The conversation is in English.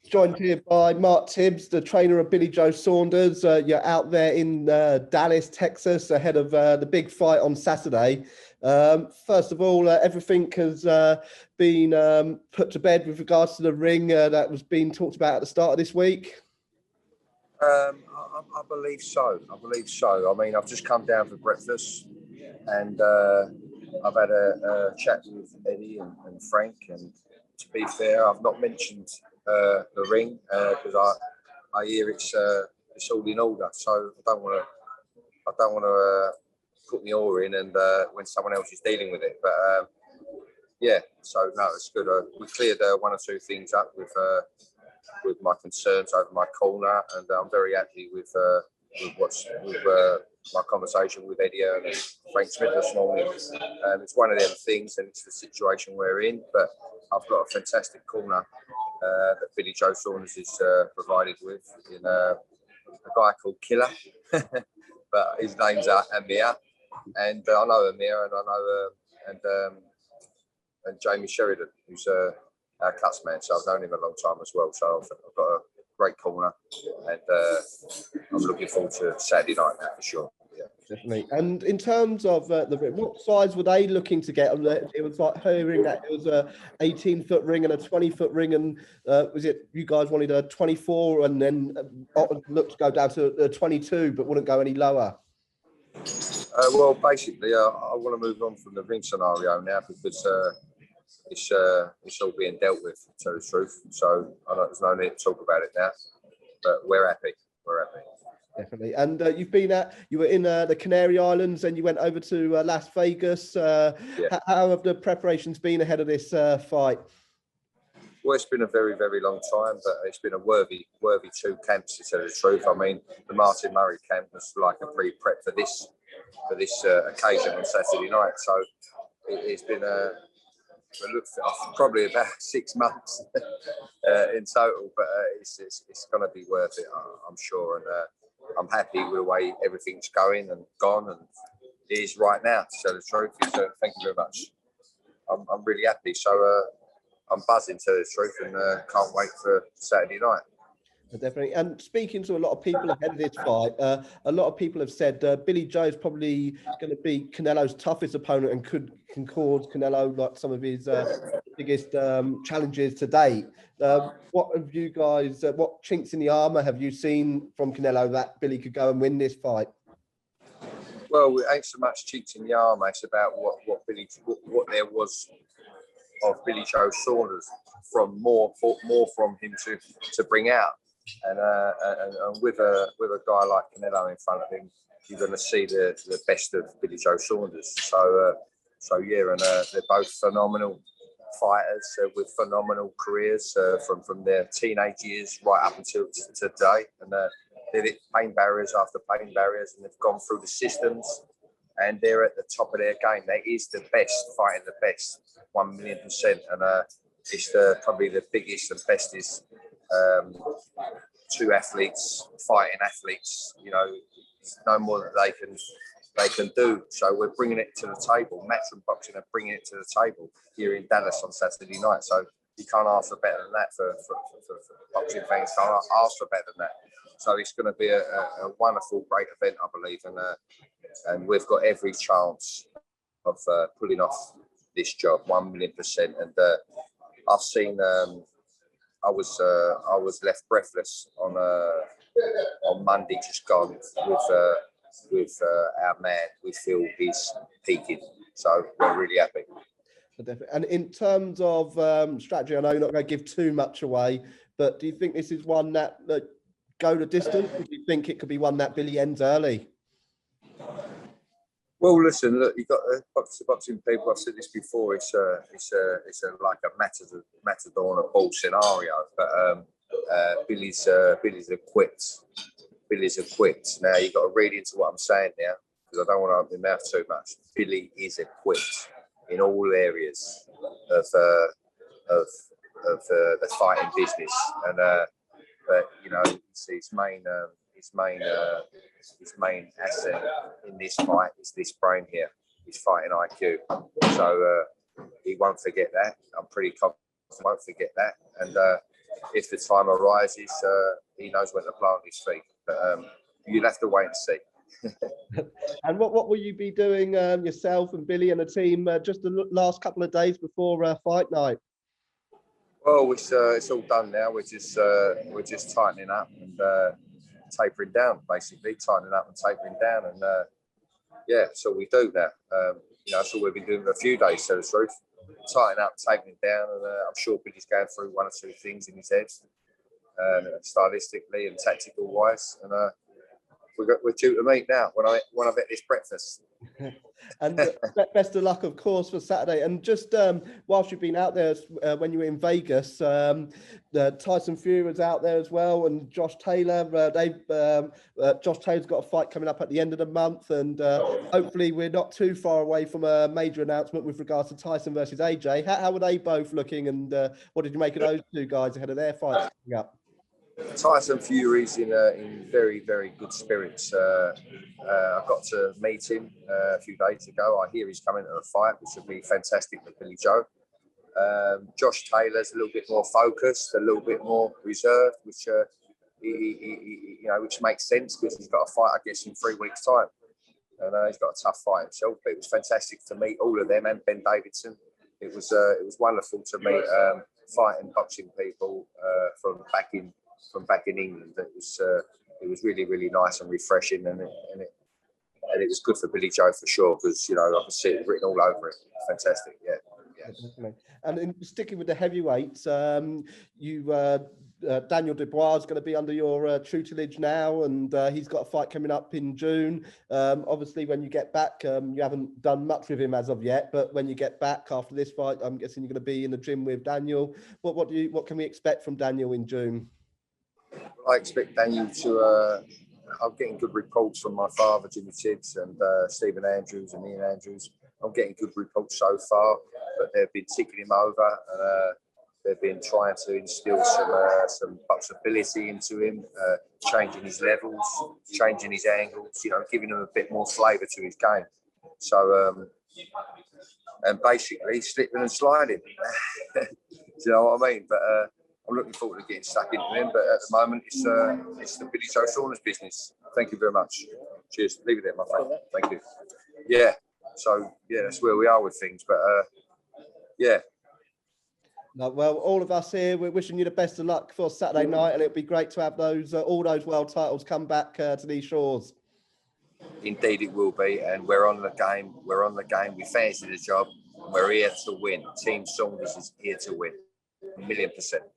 Joined here by Mark Tibbs, the trainer of Billy Joe Saunders. You're out there in Dallas, Texas, ahead of the big fight on Saturday. First of all, everything has been put to bed with regards to the ring that was being talked about at the start of this week. I believe so. I mean, I've just come down for breakfast, and I've had a chat with Eddie and Frank. And to be fair, I've not mentioned the ring because I hear it's all in order. So I don't want to put my oar in and when someone else is dealing with it. But yeah, so no, it's good. We cleared one or two things up with my concerns over my corner, and I'm very happy with my conversation with Eddie and Frank Smith this morning. It's one of them things, and it's the situation we're in. But I've got a fantastic corner that Billy Joe Saunders is provided with in a guy called Killer, but his name's Amir, and I know Amir, and I know and Jamie Sheridan, who's our cuts man, so I've known him a long time as well. So I've got a great corner, and I'm looking forward to Saturday night now for sure. Yeah, definitely. And in terms of the ring, what size were they looking to get? It was like hearing that it was a 18-foot ring and a 20-foot ring, and was it you guys wanted a 24 and then looked to go down to a 22, but wouldn't go any lower? Well, basically, I want to move on from the ring scenario now because it's all being dealt with, to tell the truth. So I know there's no need to talk about it now, but we're happy. Definitely. And you were in the Canary Islands, and you went over to Las Vegas. Yeah. How have the preparations been ahead of this fight? Well, it's been a very, very long time, but it's been a worthy two camps, to tell the truth. I mean, the Martin Murray camp was like a pre-prep for this occasion on Saturday night. So it's been probably about 6 months in total, but it's going to be worth it, I'm sure. And I'm happy with the way everything's going and gone, and it is right now, to tell the truth. So thank you very much. I'm really happy. So I'm buzzing, to tell the truth, and can't wait for Saturday night. Definitely. And speaking to a lot of people ahead of this fight, a lot of people have said Billy Joe is probably going to be Canelo's toughest opponent and can cause Canelo like some of his biggest challenges to date. What have you guys? What chinks in the armor have you seen from Canelo that Billy could go and win this fight? Well, it ain't so much chinks in the armor. It's about what there was of Billy Joe Saunders from more from him to bring out. And with a guy like Canelo in front of him, you're going to see the best of Billy Joe Saunders. So yeah, and they're both phenomenal fighters with phenomenal careers from their teenage years right up until today. And they've hit pain barriers after pain barriers, and they've gone through the systems, and they're at the top of their game. They is the best, fighting the best, 1,000,000%. And it's probably the biggest and bestest. Two athletes fighting athletes, you know, no more that they can do. So we're bringing it to the table. Matchroom Boxing are bringing it to the table here in Dallas on Saturday night. So you can't ask for better than that for boxing fans. Can't ask for better than that. So it's going to be a wonderful, great event, I believe, and we've got every chance of pulling off this job, 1,000,000%. And I've seen. I was left breathless on Monday, just gone with our man. We feel he's peaking, so we're really happy. And in terms of strategy, I know you're not going to give too much away, but do you think this is one that go the distance? Or do you think it could be one that Billy ends early? Well, listen, look, you've got boxing people. I've said this before. It's like a matador on a ball scenario. But Billy's equipped. Billy's equipped. Now you've got to read into what I'm saying now, because I don't want to open my mouth too much. Billy is equipped in all areas of the fighting business, and you know, his main asset in this fight is this brain here, his fighting IQ. So he won't forget that. I'm pretty confident he won't forget that. And if the time arises, he knows when to plant his feet. But you'd have to wait and see. And what will you be doing yourself and Billy and the team just the last couple of days before fight night? Well, it's all done now. We're just tightening up and tapering down, basically tightening up and tapering down, and yeah, that's all we do now. That's all we've been doing for a few days, to tell the truth. Tightening up, tapering down, and I'm sure Billy's going through one or two things in his head, stylistically and tactical wise, and we're due to meet now when I've had this breakfast. And best of luck, of course, for Saturday. And just whilst you've been out there, when you were in Vegas, Tyson Fury was out there as well, and Josh Taylor. Josh Taylor's got a fight coming up at the end of the month, and hopefully we're not too far away from a major announcement with regards to Tyson versus AJ. How were they both looking, and what did you make of those two guys ahead of their fights coming up? Tyson Fury's in very, very good spirits. I got to meet him a few days ago. I hear he's coming to a fight, which would be fantastic for Billy Joe. Josh Taylor's a little bit more focused, a little bit more reserved, which which makes sense because he's got a fight, I guess, in 3 weeks' time. And he's got a tough fight himself. But it was fantastic to meet all of them and Ben Davidson. It was wonderful to meet fighting boxing people from back in England. It was really, really nice and refreshing, and it was good for Billy Joe for sure, because I can see it written all over it. Fantastic, yeah. Definitely. And in sticking with the heavyweights, Danial Dubois is going to be under your tutelage now, and he's got a fight coming up in June. Obviously, when you get back, you haven't done much with him as of yet, but when you get back after this fight, I'm guessing you're going to be in the gym with Danial. What can we expect from Danial in June? I expect Daniel to. I'm getting good reports from my father, Jimmy Tibbs, and Stephen Andrews and Ian Andrews. I'm getting good reports so far, but they've been ticking him over, and they've been trying to instill some possibility into him, changing his levels, changing his angles, giving him a bit more flavour to his game. So, and basically slipping and sliding. Do you know what I mean? But I'm looking forward to getting stuck into him, but at the moment it's the Billy Joe Saunders business. Thank you very much. Cheers. Leave it there, my friend. Thank you. Yeah. So yeah, that's where we are with things. But yeah. No, well, all of us here, we're wishing you the best of luck for Saturday night, and it'd be great to have those all those world titles come back to these shores. Indeed, it will be, and we're on the game. We're on the game. We fancy the job. And we're here to win. Team Saunders is here to win. 1,000,000%.